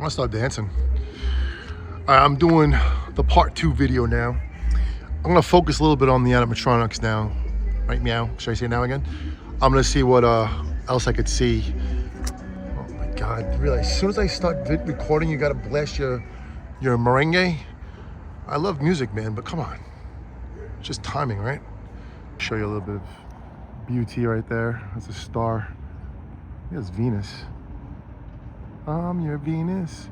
gonna start dancing. All right, I'm doing the part 2 video now. I'm gonna focus a little bit on the animatronics now. Right, meow? Should I say now again? I'm gonna see what else I could see. Oh my God, really, as soon as I start recording, you gotta blast your merengue. I love music, man, but come on. It's just timing, right? Show you a little bit of beauty right there. That's a star. That's Venus. I'm your Venus.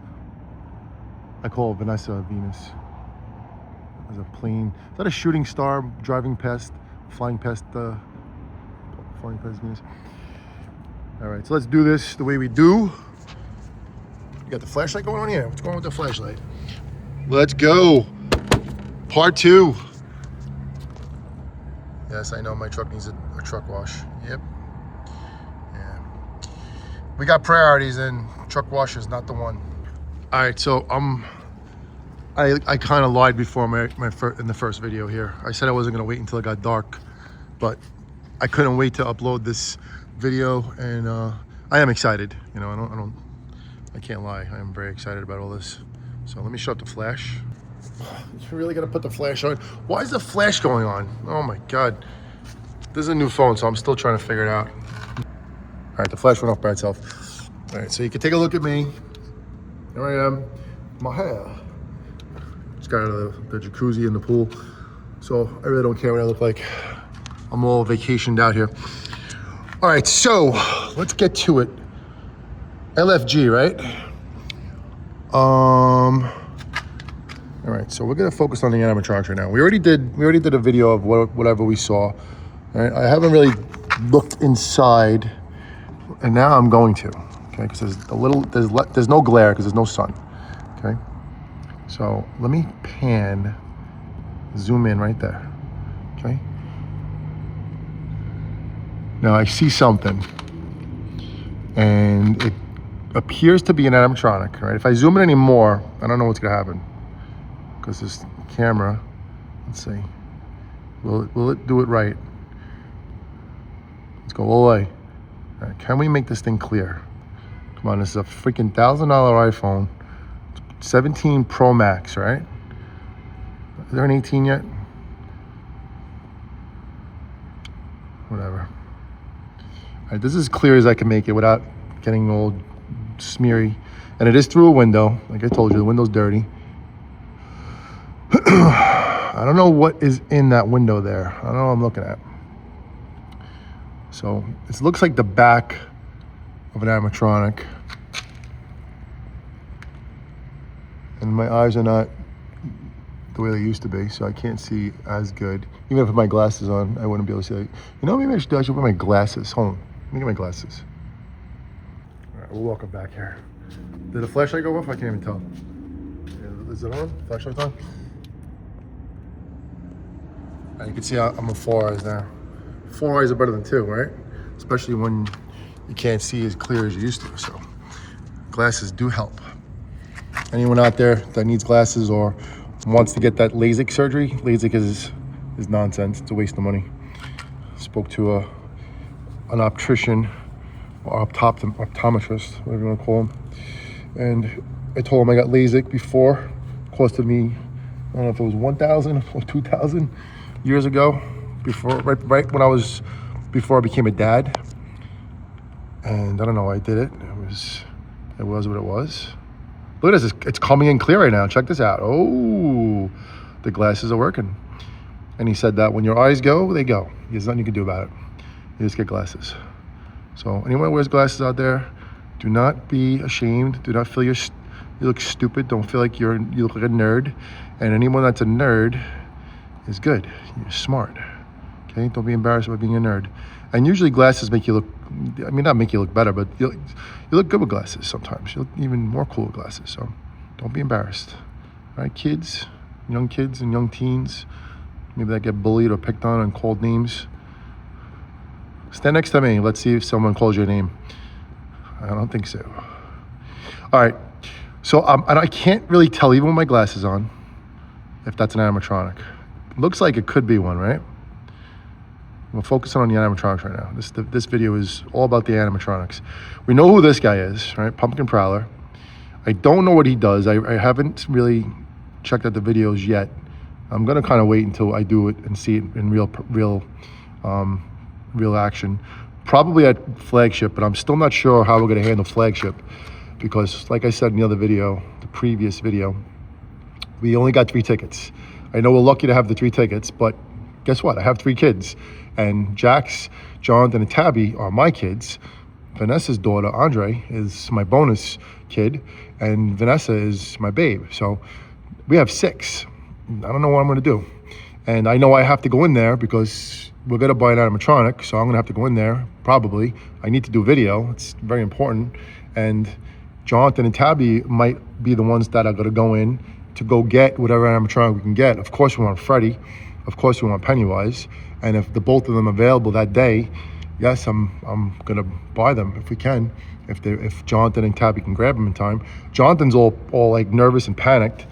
I call Vanessa Venus. There's a plane. Is that a shooting star driving past, flying past Venus? All right, so let's do this the way we do. You got the flashlight going on here? What's going on with the flashlight? Let's go. Part 2. Yes, I know my truck needs a truck wash. Yep. Yeah. We got priorities and truck wash is not the one. All right, so I kind of lied before in the first video here. I said I wasn't gonna wait until it got dark, but I couldn't wait to upload this video, and I am excited. You know, I can't lie. I am very excited about all this. So let me shut the flash. You really gotta put the flash on. Why is the flash going on? Oh my God. This is a new phone, so I'm still trying to figure it out. All right, the flash went off by itself. All right, so you can take a look at me. Here I am, my hair. Just got out of the jacuzzi in the pool. So I really don't care what I look like. I'm all vacationed out here. All right, so let's get to it. LFG, right? All right, so we're gonna focus on the animatronics right now. We already did a video of whatever we saw. All right, I haven't really looked inside, and now I'm going to. Okay, because there's no glare because there's no sun. Okay, so let me zoom in right there. Okay. Now I see something, and it appears to be an animatronic. Right? If I zoom in any more, I don't know what's gonna happen. Because this camera, let's see, will it do it right? Let's go all the way. All right, can we make this thing clear? Come on, this is a freaking $1,000 iPhone, 17 Pro Max, right? Is there an 18 yet? Whatever. All right, this is as clear as I can make it without getting all smeary. And it is through a window. Like I told you, the window's dirty. I don't know what is in that window there. I don't know what I'm looking at. So it looks like the back of an animatronic. And my eyes are not the way they used to be, so I can't see as good. Even if I put my glasses on, I wouldn't be able to see. You know, maybe I should put my glasses. Hold on, let me get my glasses. All right, we're welcome back here. Did the flashlight go off? I can't even tell. Is it on? Flashlight's on? And you can see I'm a 4 eyes now. 4 eyes are better than 2, right? Especially when you can't see as clear as you used to. So glasses do help. Anyone out there that needs glasses or wants to get that LASIK surgery, LASIK is nonsense. It's a waste of money. Spoke to an optician or optometrist, whatever you want to call him, and I told him I got LASIK before. It costed me, I don't know if it was 1,000 or 2,000 years ago, right before I became a dad. And I don't know, I did it. It was what it was. Look at this, it's coming in clear right now. Check this out. Oh, the glasses are working. And he said that when your eyes go, they go. There's nothing you can do about it. You just get glasses. So anyone who wears glasses out there, do not be ashamed. Do not feel you look stupid. Don't feel like you look like a nerd. And anyone that's a nerd is good. You're smart. Okay? Don't be embarrassed about being a nerd. And usually glasses make you look, I mean, not make you look better, but you look good with glasses sometimes. You look even more cool with glasses. So don't be embarrassed. All right, kids and young teens, maybe that get bullied or picked on and called names. Stand next to me. Let's see if someone calls your name. I don't think so. All right. So and I can't really tell, even with my glasses on, if that's an animatronic. Looks like it could be one, right? We're focusing on the animatronics right now. This video is all about the animatronics. We know who this guy is, right? Pumpkin Prowler. I don't know what he does. I haven't really checked out the videos yet. I'm gonna kind of wait until I do it and see it in real action. Probably at Flagship, but I'm still not sure how we're gonna handle Flagship because, like I said in the other video, the previous video, we only got 3 tickets. I know we're lucky to have the 3 tickets, but guess what? I have 3 kids, and Jax, Jonathan, and Tabby are my kids. Vanessa's daughter, Andre, is my bonus kid, and Vanessa is my babe. So we have 6. I don't know what I'm gonna do. And I know I have to go in there because we're gonna buy an animatronic, so I'm gonna have to go in there, probably. I need to do video, it's very important. And Jonathan and Tabby might be the ones that are gonna go in to go get whatever animatronic we can get. Of course we want Freddy, of course we want Pennywise, and if the both of them are available that day, yes, I'm gonna buy them if we can. If Jonathan and Tabby can grab them in time. Jonathan's all like nervous and panicked.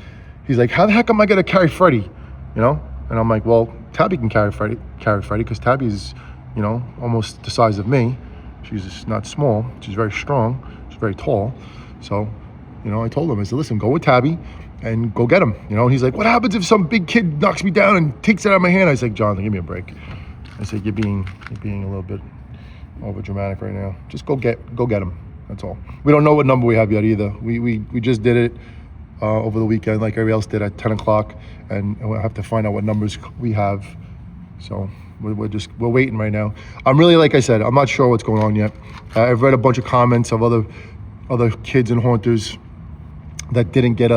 He's like, how the heck am I gonna carry Freddy? You know? And I'm like, well, Tabby can carry Freddy because Tabby's, you know, almost the size of me. She's just not small. She's very strong. She's very tall. So, you know, I told him, I said, listen, go with Tabby and go get him. You know, and he's like, what happens if some big kid knocks me down and takes it out of my hand? I was like, Jonathan, give me a break. I said, you're being a little bit over dramatic right now. Just go get him. That's all. We don't know what number we have yet either. We just did it over the weekend like everybody else did at 10 o'clock, and we'll have to find out what numbers we have. So we're waiting right now. I'm really, like I said, I'm not sure what's going on yet. I've read a bunch of comments of other kids and haunters that didn't get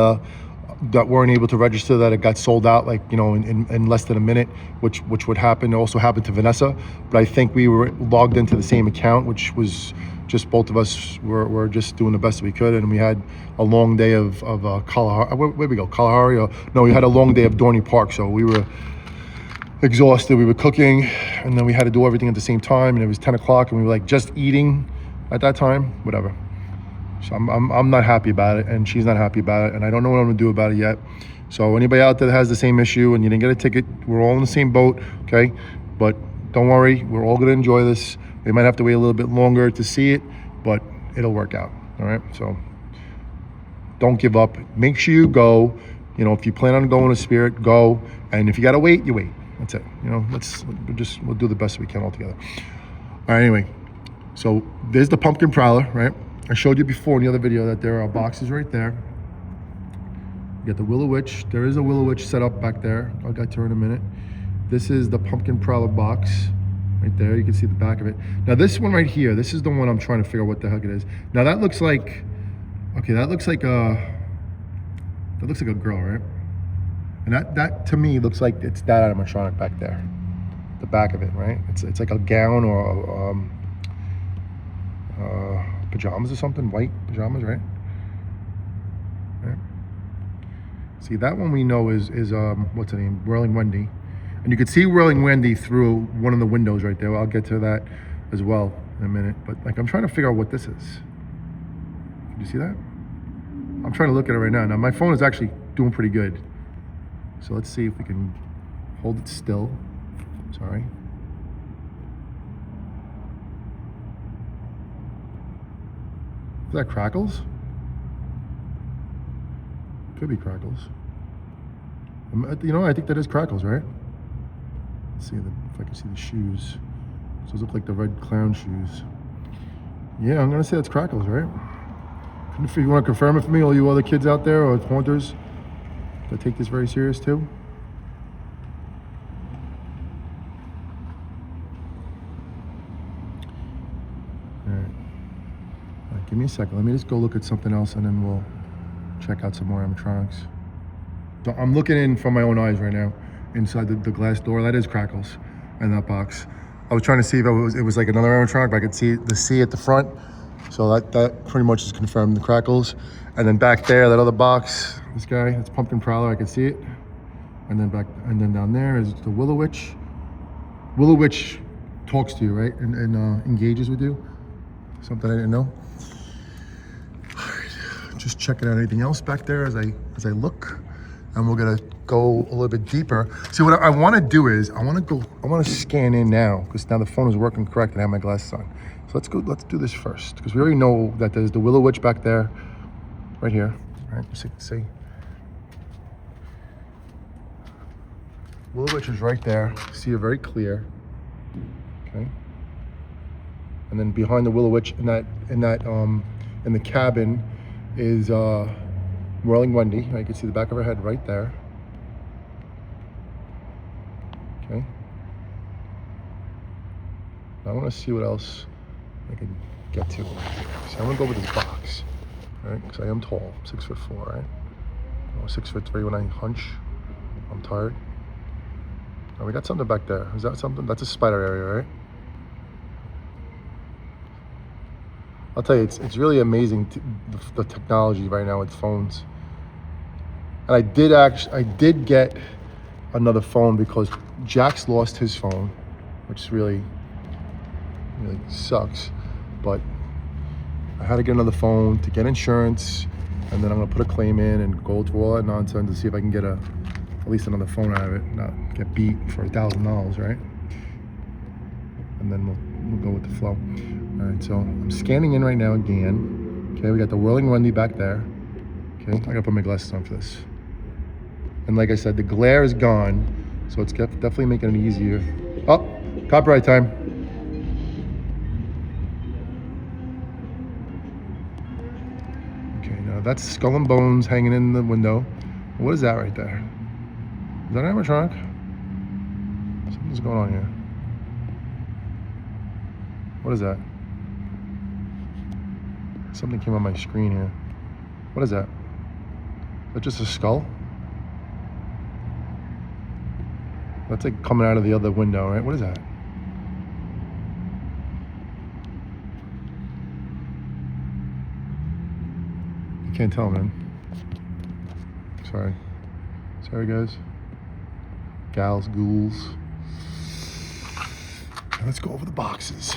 that weren't able to register, that it got sold out, like, you know, in less than a minute, which would happen. It also happened to Vanessa, but I think we were logged into the same account, which was just both of us were just doing the best we could, and we had a long day of Kalahari. Where'd we go? Kalahari? No, we had a long day of Dorney Park, so we were exhausted. We were cooking, and then we had to do everything at the same time, and it was 10 o'clock, and we were like just eating at that time, whatever. So I'm not happy about it, and she's not happy about it, and I don't know what I'm gonna do about it yet. So anybody out there that has the same issue and you didn't get a ticket, we're all in the same boat, okay? But don't worry, we're all gonna enjoy this. We might have to wait a little bit longer to see it, but it'll work out, all right? So don't give up. Make sure you go. You know, if you plan on going to Spirit, go. And if you gotta wait, you wait. That's it. You know, we'll do the best we can all together. All right, anyway. So there's the pumpkin prowler, right? I showed you before in the other video that there are boxes right there. You got the Willow Witch. There is a Willow Witch set up back there. I'll get to her in a minute. This is the pumpkin prowler box right there. You can see the back of it. Now this one right here, this is the one I'm trying to figure out what the heck it is. Now that looks like, okay, that looks like a girl, right? And that to me looks like it's that animatronic back there. The back of it, right? It's like a gown or pajamas or something, white pajamas, right? Right. See, that one we know is what's her name? Whirling Wendy. And you can see Whirling Wendy through one of the windows right there. I'll get to that as well in a minute. But like, I'm trying to figure out what this is. Can you see that? I'm trying to look at it right now. Now my phone is actually doing pretty good. So let's see if we can hold it still. Sorry. Is that Crackles? Could be Crackles. You know, I think that is Crackles, right? Let's see if I can see the shoes. So those look like the red clown shoes. Yeah, I'm gonna say that's Crackles, right? If you want to confirm it for me, all you other kids out there or haunters that take this very serious too. Give me a second. Let me just go look at something else, and then we'll check out some more animatronics. So I'm looking in from my own eyes right now, inside the glass door. That is Crackles in that box. I was trying to see if it was like another animatronic, but I could see the C at the front. So that pretty much is confirmed, the Crackles. And then back there, that other box, this guy, it's Pumpkin Prowler. I can see it. And then down there is the Willow Witch. Willow Witch talks to you, right? And engages with you. Something I didn't know. Just checking out anything else back there as I look, and we're gonna go a little bit deeper. See, what I want to do is I want to scan in now, because now the phone is working correct and I have my glasses on. So let's do this first, because we already know that there's the Willow Witch back there, right here, right? Just so you can see. Willow Witch is right there. See it very clear. Okay. And then behind the Willow Witch in the cabin is Whirling Wendy. You can see the back of her head right there. Okay. I want to see what else I can get to. So I'm gonna go with this box, right? Because I am tall, 6'4", right? I was 6'3" when I hunch. I'm tired. Oh, we got something back there. Is that something? That's a spider area, right? I'll tell you, it's really amazing the technology right now with phones. And I did get another phone because Jax lost his phone, which really sucks. But I had to get another phone to get insurance, and then I'm gonna put a claim in and go through all that nonsense to see if I can get at least another phone out of it, not get beat for $1,000, right? And then we'll go with the flow. All right, so I'm scanning in right now again. Okay, we got the Whirling Wendy back there. Okay, I gotta put my glasses on for this. And like I said, the glare is gone, so it's definitely making it easier. Oh, copyright time. Okay, now that's Skull and Bones hanging in the window. What is that right there? Is that an animatronic? Something's going on here. What is that? Something came on my screen here. What is that? Is that just a skull? That's like coming out of the other window, right? What is that? I can't tell, man. Sorry. Sorry, guys. Gals, ghouls. Let's go over the boxes.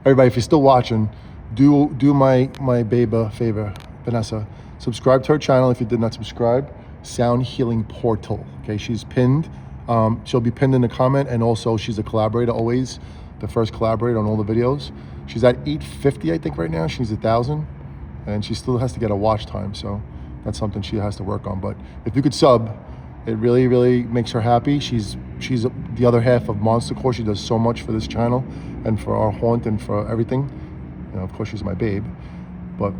Everybody, if you're still watching, do my babe a favor, Vanessa. Subscribe to her channel if you did not subscribe. Sound Healing Portal. Okay, she's pinned. She'll be pinned in the comment, and also she's a collaborator always, the first collaborator on all the videos. She's at 850, I think, right now. She's 1,000, and she still has to get a watch time, so that's something she has to work on. But if you could sub, it really, really makes her happy. She's the other half of Monster Core. She does so much for this channel and for our haunt and for everything. You know, of course, she's my babe, but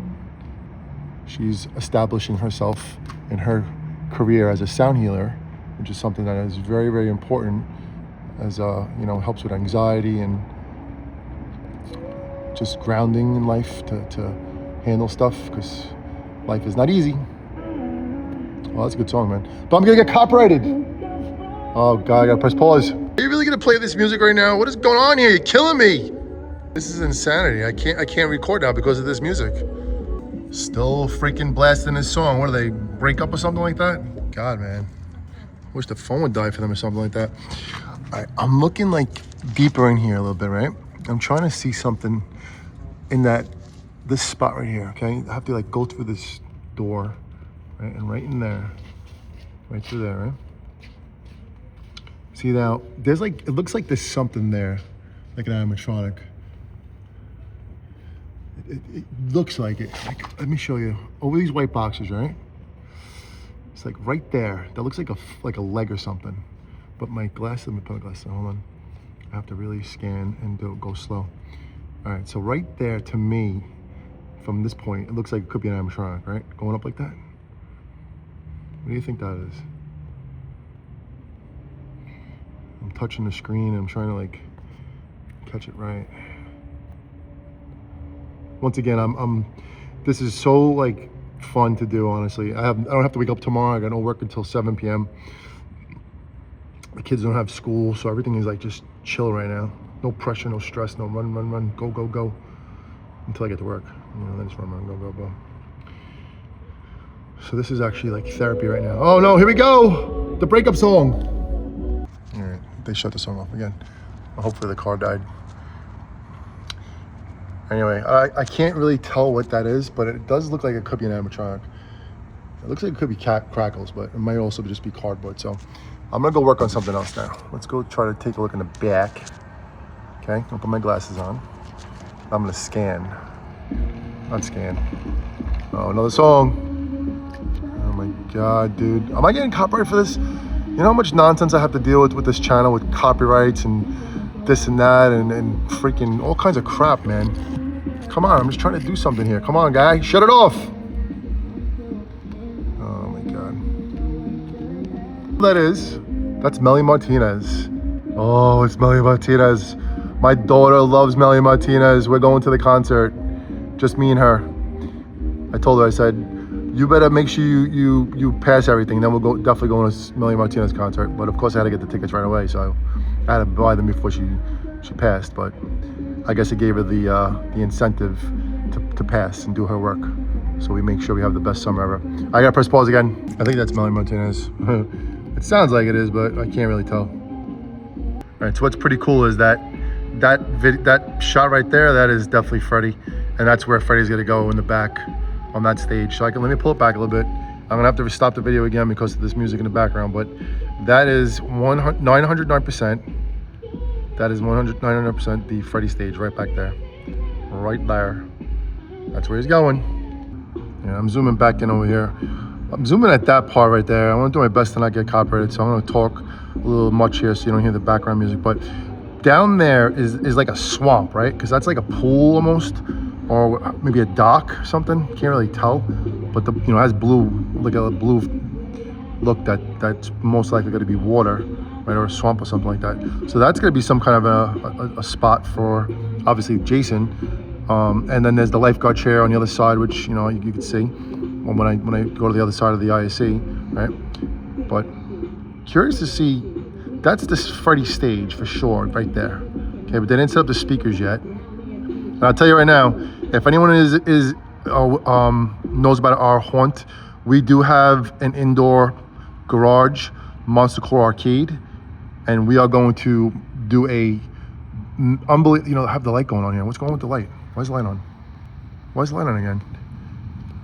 she's establishing herself in her career as a sound healer, which is something that is very, very important, as you know, helps with anxiety and just grounding in life to handle stuff, because life is not easy. Well, that's a good song, man. But I'm gonna get copyrighted. Oh God, I gotta press pause. Are you really gonna play this music right now? What is going on here? You're killing me. This is insanity. I can't record now because of this music. Still freaking blasting this song. What do they break up or something like that? God, man. Wish the phone would die for them or something like that. All right, I'm looking like deeper in here a little bit, right? I'm trying to see something in this spot right here, okay? I have to like go through this door, right? And right in there, right through there, right? See now, there's like, it looks like there's something there, like an animatronic. It looks like it. Like, let me show you. Over these white boxes, right? It's like right there. That looks like a leg or something. But my glasses, let me put my glasses on, hold on. I have to really scan and go slow. All right, so right there to me, from this point, it looks like it could be an animatronic, right? Going up like that. What do you think that is? I'm touching the screen and I'm trying to like catch it right. Once again, this is so like fun to do, honestly. I don't have to wake up tomorrow. I got no work until 7 p.m. The kids don't have school, so everything is like just chill right now. No pressure, no stress, no run, go, until I get to work. You know, then just run, go. So this is actually like therapy right now. Oh no, here we go! The breakup song. All right, they shut the song off again. Hopefully the car died. Anyway, I can't really tell what that is, but it does look like it could be an animatronic. It looks like it could be Crackles, but it might also just be cardboard. So I'm gonna go work on something else now. Let's go try to take a look in the back. Okay, I'll put my glasses on. I'm gonna scan. Not scan. Oh, another song. Oh my God, dude. Am I getting copyright for this? You know how much nonsense I have to deal with this channel with copyrights and this and that and freaking all kinds of crap, man. Come on, I'm just trying to do something here. Come on, guy, shut it off. Oh my God. That's Melly Martinez. Oh, it's Melly Martinez. My daughter loves Melly Martinez. We're going to the concert. Just me and her. I told her, I said, you better make sure you pass everything. Then we'll definitely go to Melly Martinez concert. But of course I had to get the tickets right away. So I had to buy them before she passed. But I guess it gave her the incentive to pass and do her work. So we make sure we have the best summer ever. I gotta press pause again. I think that's Melly Martinez. It sounds like it is, but I can't really tell. All right, so what's pretty cool is that shot right there, that is definitely Freddy. And that's where Freddy's gonna go in the back on that stage. So let me pull it back a little bit. I'm gonna have to stop the video again because of this music in the background, but that is 909%. That is 900% the Freddy stage right back there. Right there. That's where he's going. Yeah, I'm zooming back in over here. I'm zooming at that part right there. I want to do my best to not get copyrighted, so I'm going to talk a little much here so you don't hear the background music. But down there is like a swamp, right? Because that's like a pool almost, or maybe a dock or something. Can't really tell. But it has blue, like a blue look that's most likely going to be water, right, or a swamp or something like that. So that's going to be some kind of a spot for obviously Jason. And then there's the lifeguard chair on the other side, which you can see when I go to the other side of the ISE, right? But curious to see, that's this Freddy stage for sure, right there. Okay, but they didn't set up the speakers yet. And I'll tell you right now, if anyone knows about our haunt, we do have an indoor garage Monster Claw arcade, and we are going to do a unbelievable. Have the light going on here. What's going on with the light? Why is the light on? Why is the light on again?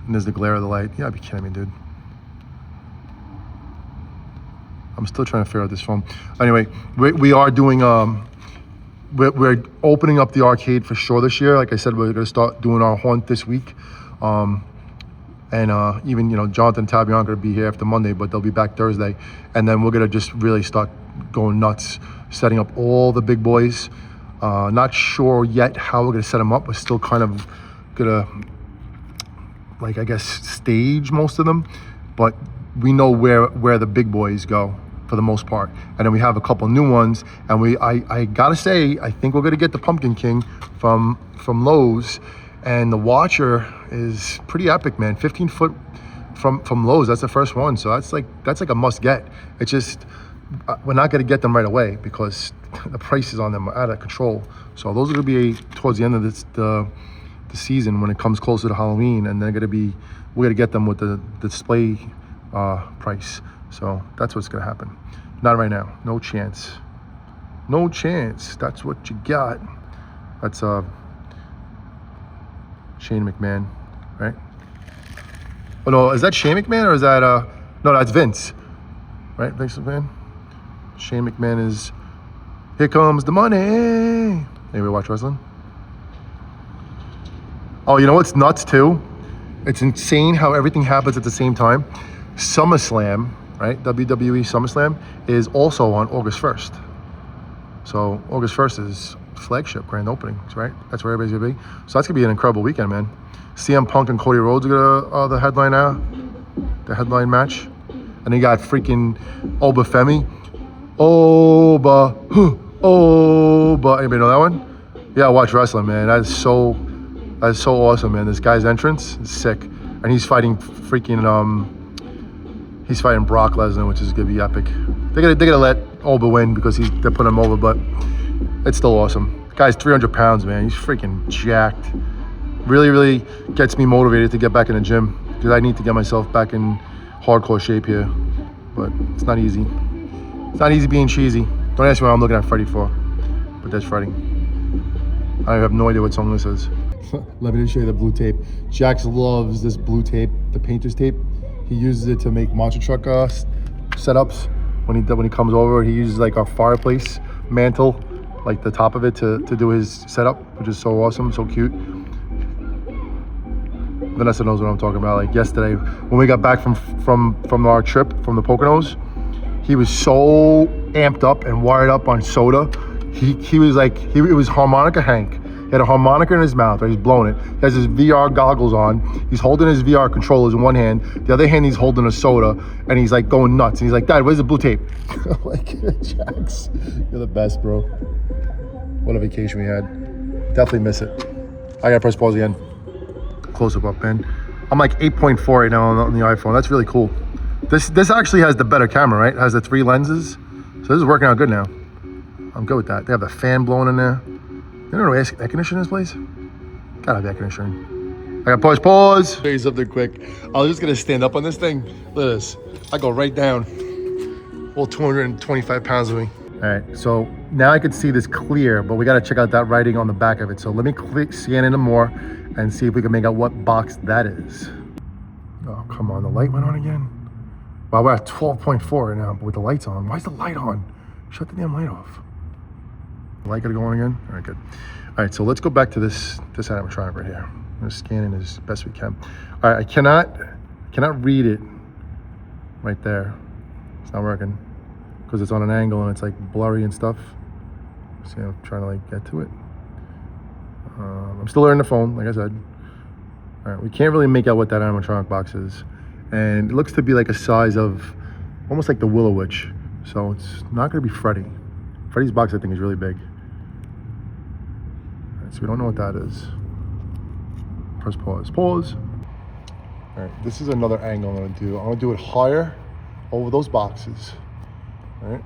And there's the glare of the light. You gotta be kidding me, dude. I'm still trying to figure out this phone. Anyway, we are doing we're opening up the arcade for sure this year. Like I said, we're gonna start doing our haunt this week. And even Jonathan and Tabby aren't gonna be here after Monday, but they'll be back Thursday. And then we're gonna just really start going nuts, setting up all the big boys. Not sure yet how we're gonna set them up. We're still kind of gonna, like, I guess, stage most of them, but we know where the big boys go for the most part. And then we have a couple new ones, and I gotta say, I think we're gonna get the Pumpkin King from Lowe's, and the Watcher is pretty epic, man. 15 foot from Lowe's. That's the first one, so that's like a must get. It's just we're not gonna get them right away because the prices on them are out of control. So those are gonna be towards the end of the season when it comes closer to Halloween, and we're gonna get them with the display price. So that's what's gonna happen. Not right now. No chance. No chance. That's what you got. That's Shane McMahon, right? Oh no, is that Shane McMahon or is that no, that's Vince, right? Vince McMahon. Shane McMahon is Here Comes the Money. Anybody watch wrestling? Oh, you know what's nuts too? It's insane how everything happens at the same time. SummerSlam, right? WWE SummerSlam is also on August 1st. So August 1st is flagship grand openings, right? That's where everybody's gonna be. So that's gonna be an incredible weekend, man. CM Punk and Cody Rhodes are gonna the headline match. And then you got freaking Oba Femi. Oba. Anybody know that one? Yeah, watch wrestling, man. That is so awesome, man. This guy's entrance is sick. And he's fighting he's fighting Brock Lesnar, which is gonna be epic. They're gonna let Oba win because they're putting him over, but it's still awesome. The guy's 300 pounds, man. He's freaking jacked. Really, really gets me motivated to get back in the gym because I need to get myself back in hardcore shape here. But it's not easy. It's not easy being cheesy. Don't ask me what I'm looking at Freddy for, but that's Freddy. I have no idea what song this is. Let me just show you the blue tape. Jax loves this blue tape, the painter's tape. He uses it to make monster truck setups. When he comes over, he uses like our fireplace mantle, like the top of it to do his setup, which is so awesome, so cute. Vanessa knows what I'm talking about. Like yesterday, when we got back from our trip from the Poconos, he was so amped up and wired up on soda. He was like, it was harmonica Hank. He had a harmonica in his mouth, right? He's blowing it. He has his VR goggles on. He's holding his VR controllers in one hand. The other hand, he's holding a soda, and he's like going nuts. And he's like, Dad, where's the blue tape? I'm like, Jax, you're the best, bro. What a vacation we had. Definitely miss it. I gotta press pause again. Close up, man. I'm like 8.4 right now on the iPhone. That's really cool. This actually has the better camera, right? It has the 3 lenses. So this is working out good now. I'm good with that. They have the fan blowing in there. They don't know air conditioning in this place? Gotta have air conditioning. I got pause. Show you something quick. I was just gonna stand up on this thing. Look at this. I go right down. All 225 pounds of me. All right, so now I can see this clear, but we gotta check out that writing on the back of it. So let me scan into more and see if we can make out what box that is. Oh, come on, the light went on again. Wow, we're at 12.4 right now, but with the lights on. Why is the light on? Shut the damn light off. The light gotta go on again? All right, good. All right, so let's go back to this animatronic right here. I'm gonna scan it as best we can. All right, I cannot read it right there. It's not working because it's on an angle and it's like blurry and stuff. See, I'm trying to like get to it. I'm still learning the phone, like I said. All right, we can't really make out what that animatronic box is. And it looks to be like a size of, almost like the Willow witch. So it's not gonna be Freddy. Freddy's box, I think, is really big. All right, so we don't know what that is. Press pause. Pause. All right, this is another angle I'm gonna do. I'm gonna do it higher over those boxes. All right,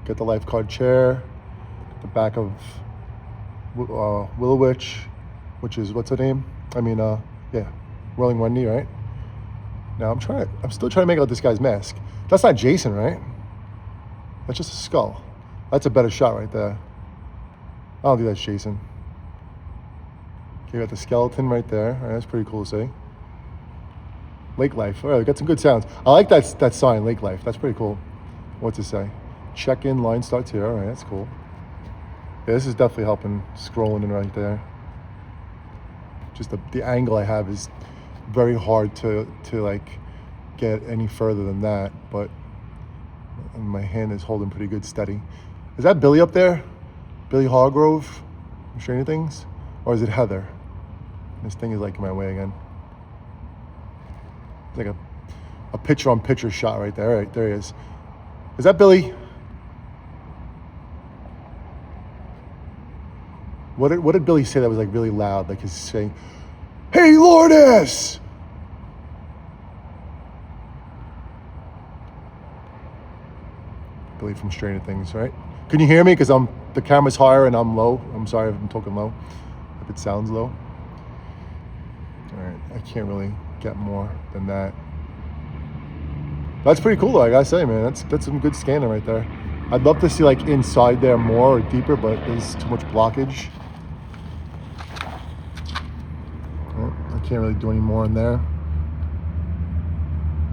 get the lifeguard chair, the back of Willow witch, which is, what's her name? I mean, yeah, Rolling Wendy, right? Now I'm still trying to make out this guy's mask. That's not Jason, right? That's just a skull. That's a better shot right there. I don't think that's Jason. Okay, got the skeleton right there. All right, that's pretty cool to see. Lake Life. All right, we got some good sounds. I like that sign, Lake Life. That's pretty cool. What's it say? Check-in line starts here. All right, that's cool. Yeah, this is definitely helping scrolling in right there. Just the angle I have is very hard to like get any further than that, but my hand is holding pretty good steady. Is that Billy up there? Billy Hargrove from Stranger Things? Or is it Heather? This thing is like in my way again. It's like a picture-on-picture shot right there. All right, there he is. Is that Billy? What did Billy say that was like really loud? Like he's saying, "Hey, Lourdes!" Billy from Stranger Things, right? Can you hear me? Because the camera's higher and I'm low. I'm sorry if I'm talking low, if it sounds low. All right, I can't really get more than that. That's pretty cool though, I gotta say, man. That's some good scanning right there. I'd love to see like inside there more or deeper, but there's too much blockage. I can't really do any more in there.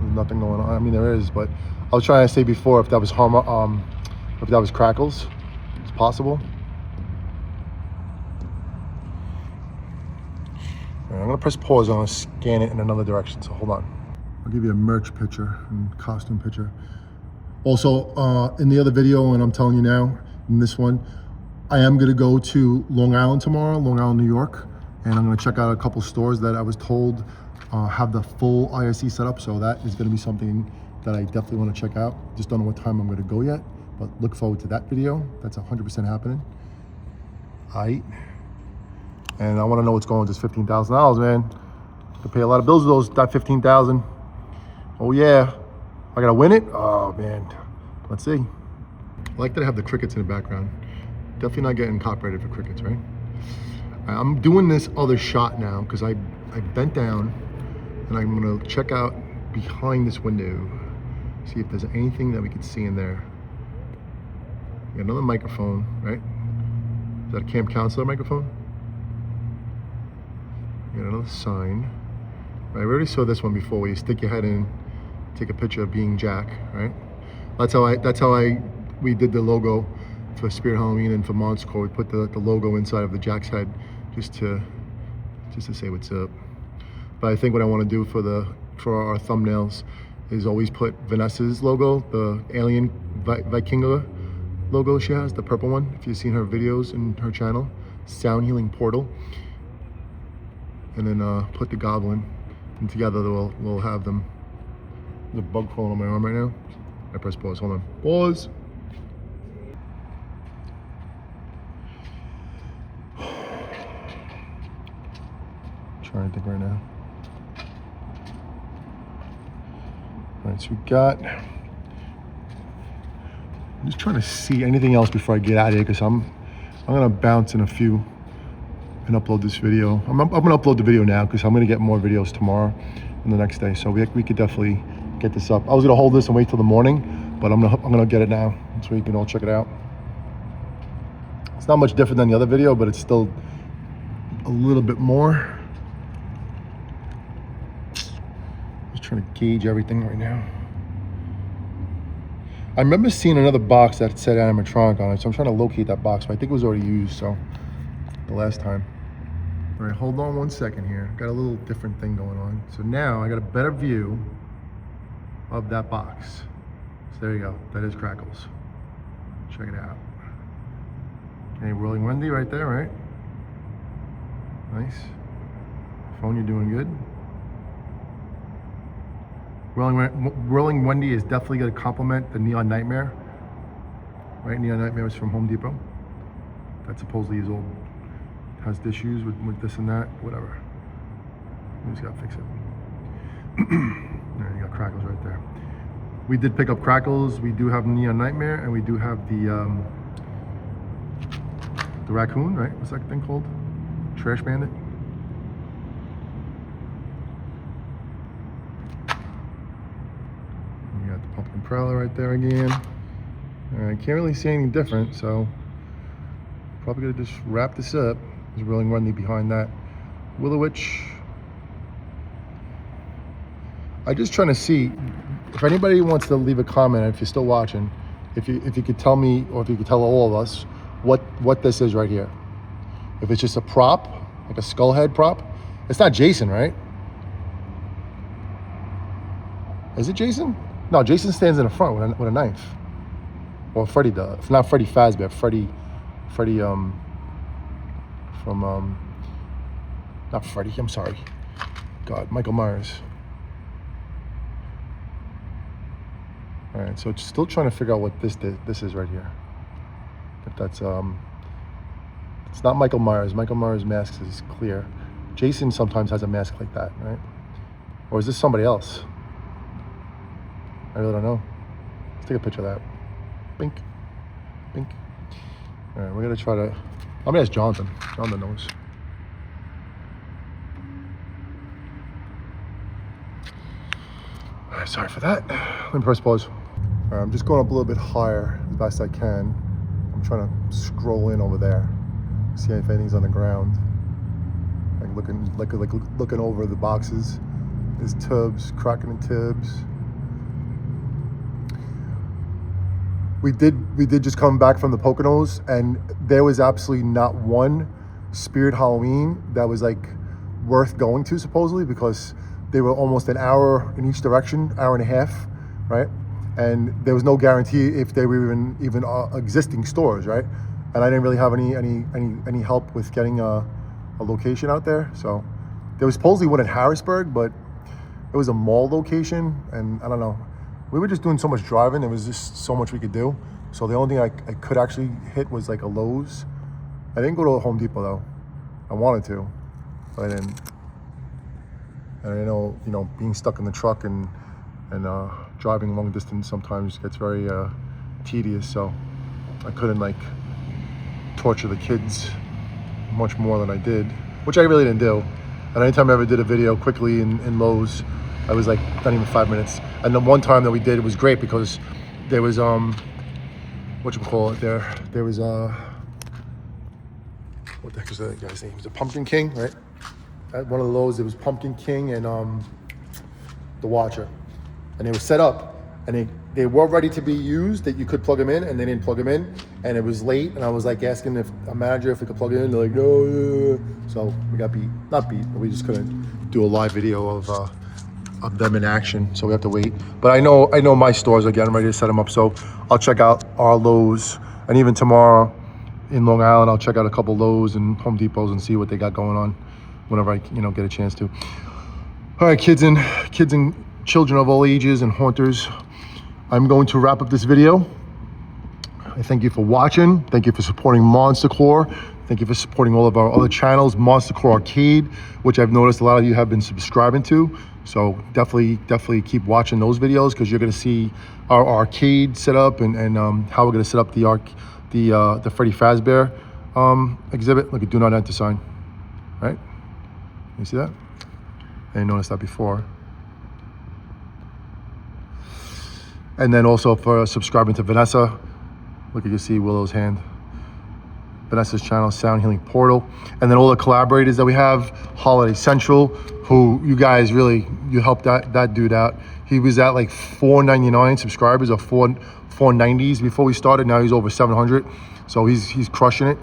There's nothing going on. I mean, there is, but I was trying to say before if that was if that was crackles, it's possible. All right, I'm gonna press pause on and scan it in another direction. So hold on. I'll give you a merch picture and costume picture. Also, in the other video, and I'm telling you now, in this one, I am gonna go to Long Island tomorrow, Long Island, New York, and I'm gonna check out a couple stores that I was told have the full ISE setup. So that is gonna be something that I definitely wanna check out. Just don't know what time I'm gonna go yet, but look forward to that video. That's 100% happening. All right. And I wanna know what's going with this $15,000, man. I pay a lot of bills with that $15,000. Oh yeah. I gotta win it? Oh man, let's see. I like that I have the crickets in the background. Definitely not getting copyrighted for crickets, right? I'm doing this other shot now because I bent down and I'm gonna check out behind this window, see if there's anything that we can see in there. We got another microphone, right? Is that a camp counselor microphone? We got another sign. Right, we already saw this one before where you stick your head in, take a picture of being Jack, right? That's how we did the logo for Spirit Halloween and for Monster Core. We put the logo inside of the Jack's head just to say what's up. But I think what I want to do for our thumbnails is always put Vanessa's logo, the alien Vikinga logo she has, the purple one. If you've seen her videos in her channel, Sound Healing Portal. And then put the goblin, and together we'll have them. There's a bug crawling on my arm right now. I press pause, hold on. Pause. Trying to think right now. All right, so we got, I'm just trying to see anything else before I get out of here, because I'm gonna bounce in a few and upload this video. I'm gonna upload the video now because I'm gonna get more videos tomorrow and the next day. So we could definitely get this up. I was gonna hold this and wait till the morning, but I'm gonna get it now so you can all check it out. It's not much different than the other video, but it's still a little bit more. Just trying to gauge everything right now. I remember seeing another box that said animatronic on it, so I'm trying to locate that box, but I think it was already used, so the last time. All right, hold on one second here. Got a little different thing going on. So now I got a better view of that box. So there you go, that is Crackles. Check it out. Okay, Whirling Wendy right there, right? Nice. Phone, you're doing good. Whirling Wendy is definitely going to complement the Neon Nightmare. Right, Neon Nightmare is from Home Depot. That supposedly is old. Has issues with this and that, whatever. We just gotta fix it. There, you got Crackles right there. We did pick up Crackles. We do have Neon Nightmare, and we do have the raccoon, right? What's that thing called? Trash Bandit. We got the Pumpkin Prowler right there again. All right, can't really see anything different, so probably gonna just wrap this up. There's Whirling Wendy behind that. Willow Witch. I'm just trying to see if anybody wants to leave a comment, if you're still watching, if you could tell me, or if you could tell all of us what this is right here. If it's just a prop, like a skull head prop. It's not Jason, right? Is it Jason? No, Jason stands in the front with a knife. Well, Freddy does. If not Freddy Fazbear, Freddy from not Freddy, I'm sorry. God, Michael Myers. All right, so still trying to figure out what this is right here. If that's it's not Michael Myers. Michael Myers' mask is clear. Jason sometimes has a mask like that, right? Or is this somebody else? I really don't know. Let's take a picture of that. Bink, bink. All right, we're gonna try to. I'm gonna ask Jonathan. Jonathan knows. All right, sorry for that. Let me press pause. All right, I'm just going up a little bit higher as best I can. I'm trying to scroll in over there, see if anything's on the ground. Like looking over the boxes. There's tubs, cracking in tubs. We did just come back from the Poconos, and there was absolutely not one Spirit Halloween that was like worth going to, supposedly, because they were almost an hour in each direction, hour and a half, right? And there was no guarantee if they were even existing stores, right? And I didn't really have any help with getting a location out there. So there was supposedly one in Harrisburg, but it was a mall location, and I don't know. We were just doing so much driving. There was just so much we could do. So the only thing I could actually hit was like a Lowe's. I didn't go to a Home Depot though. I wanted to, but I didn't. And I know, being stuck in the truck and driving long distance sometimes gets very tedious. So I couldn't like torture the kids much more than I did, which I really didn't do. And anytime I ever did a video quickly in Lowe's, I was like not even 5 minutes. And the one time that we did, it was great because there was there was what the heck was that guy's name? It was the Pumpkin King, right? At one of the Lowe's, there was Pumpkin King and the Watcher, and they were set up, and they were ready to be used, that you could plug them in, and they didn't plug them in, and it was late, and I was like asking if a manager if we could plug it in. They're like, no, yeah. So we got beat, not beat, but we just couldn't do a live video of them in action, so we have to wait. But I know my stores are getting ready to set them up, so I'll check out our Lowe's, and even tomorrow in Long Island, I'll check out a couple Lowe's and Home Depots and see what they got going on whenever I get a chance to. All right, kids and children of all ages and haunters, I'm going to wrap up this video. I thank you for watching. Thank you for supporting Monster Core. Thank you for supporting all of our other channels, Monster Core Arcade, which I've noticed a lot of you have been subscribing to. So definitely keep watching those videos, because you're going to see our arcade setup and how we're going to set up the Freddy Fazbear exhibit. Look at do not enter sign, right? You see that? I didn't notice that before. And then also for subscribing to Vanessa, look, you see Willow's hand. Vanessa's channel, Sound Healing Portal. And then all the collaborators that we have, Holiday Central, who you guys really, you helped that dude out. He was at like 499 subscribers or 490s before we started. Now he's over 700. So he's crushing it.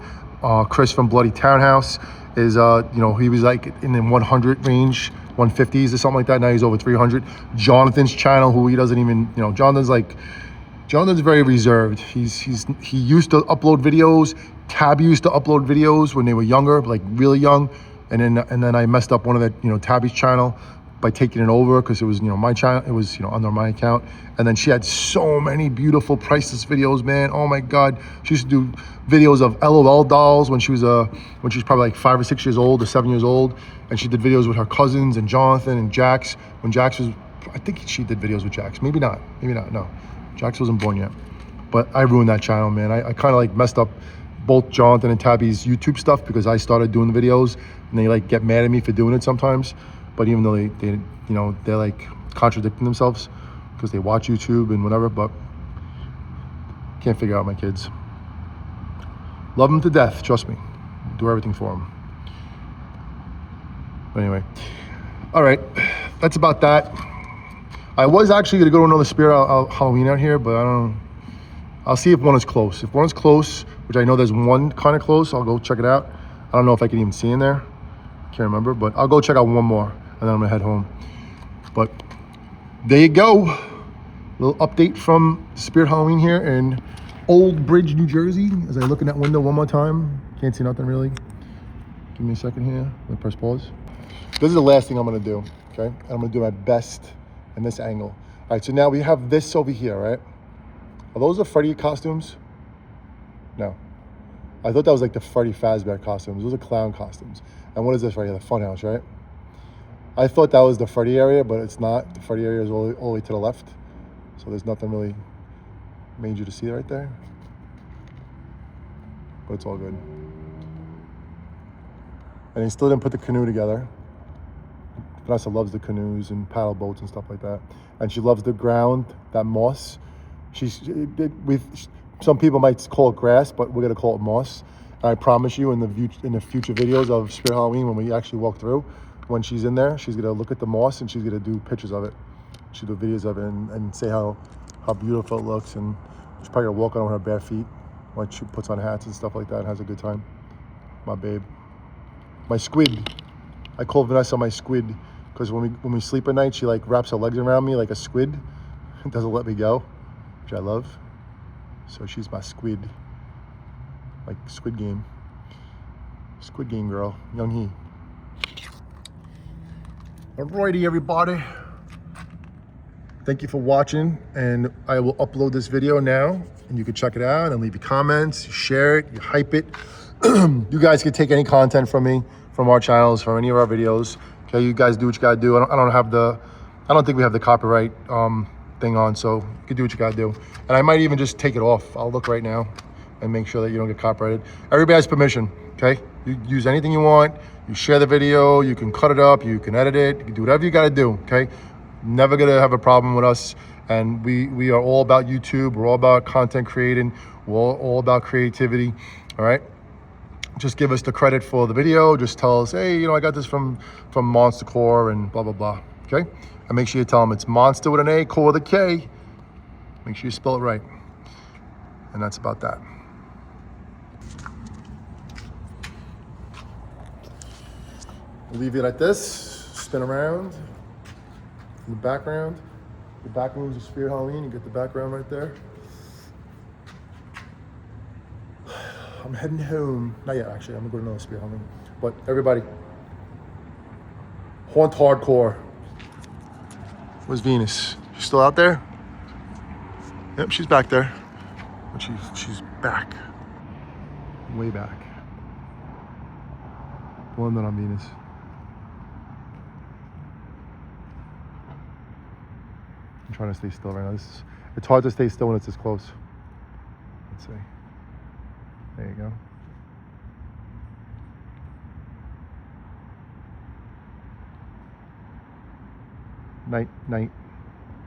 Chris from Bloody Townhouse is, he was like in the 100 range, 150s or something like that. Now he's over 300. Jonathan's channel, who he doesn't even, Jonathan's very reserved. He used to upload videos. Tabby used to upload videos when they were younger, like really young, and then I messed up one of the Tabby's channel by taking it over, because it was my channel. It was under my account, and then she had so many beautiful priceless videos, man. Oh my God, she used to do videos of LOL dolls when she was probably like 5 or 6 years old or 7 years old, and she did videos with her cousins and Jonathan and Jax when Jax was. I think she did videos with Jax. Maybe not. No, Jax wasn't born yet. But I ruined that channel, man. I kind of like messed up both Jonathan and Tabby's YouTube stuff, because I started doing the videos and they like get mad at me for doing it sometimes. But even though they're like contradicting themselves because they watch YouTube and whatever, but can't figure out my kids. Love them to death, trust me. Do everything for them. But anyway, all right, that's about that. I was actually gonna go to another Spirit Halloween out here, but I don't know. I'll see if one is close. If one is close, which I know there's one kind of close, I'll go check it out. I don't know if I can even see in there. Can't remember, but I'll go check out one more, and then I'm gonna head home. But there you go. Little update from Spirit Halloween here in Old Bridge, New Jersey. As I look in that window one more time, can't see nothing really. Give me a second here. Let me press pause. This is the last thing I'm gonna do, okay? And I'm gonna do my best in this angle. All right, so now we have this over here, right? Are those the Freddy costumes? No. I thought that was like the Freddy Fazbear costumes. Those are clown costumes. And what is this right here? The funhouse, right? I thought that was the Freddy area, but it's not. The Freddy area is all the way to the left. So there's nothing really major to see right there. But it's all good. And they still didn't put the canoe together. Vanessa loves the canoes and paddle boats and stuff like that. And she loves the ground, that moss. Some people might call it grass, but we're gonna call it moss. And I promise you, in the future videos of Spirit Halloween, when we actually walk through, when she's in there, she's gonna look at the moss and she's gonna do pictures of it. She'll do videos of it and say how beautiful it looks. And she's probably gonna walk on her bare feet when she puts on hats and stuff like that and has a good time. My babe, my squid. I call Vanessa my squid because when we sleep at night, she like wraps her legs around me like a squid. It doesn't let me go, which I love. So she's my squid, like Squid Game. Squid Game girl, Young Hee. Alrighty, everybody. Thank you for watching, and I will upload this video now, and you can check it out and leave your comments, share it, you hype it. You guys can take any content from me, from our channels, from any of our videos. Okay, you guys do what you gotta do. I don't think we have the copyright thing on, so you can do what you gotta do. And I might even just take it off. I'll look right now and make sure that you don't get copyrighted. Everybody has permission, okay? You use anything you want. You share the video, you can cut it up, you can edit it, you can do whatever you gotta do, okay? Never gonna have a problem with us. And we are all about YouTube. We're all about content creating. We're all about creativity, all right? Just give us the credit for the video. Just tell us, hey, I got this from Monster Core and blah, blah, blah, okay? And make sure you tell them it's Monster with an A, Core with a K. Make sure you spell it right. And that's about that. We'll leave it like this, spin around in the background. The back room's a Spirit Halloween, you get the background right there. I'm heading home. Not yet, actually. I'm gonna go to another Spirit Halloween. But everybody, haunt hardcore. Where's Venus? She's still out there? Yep, she's back there. But she's back. Way back. Blending on Venus. I'm trying to stay still right now. It's hard to stay still when it's this close. Let's see. There you go. Night, night.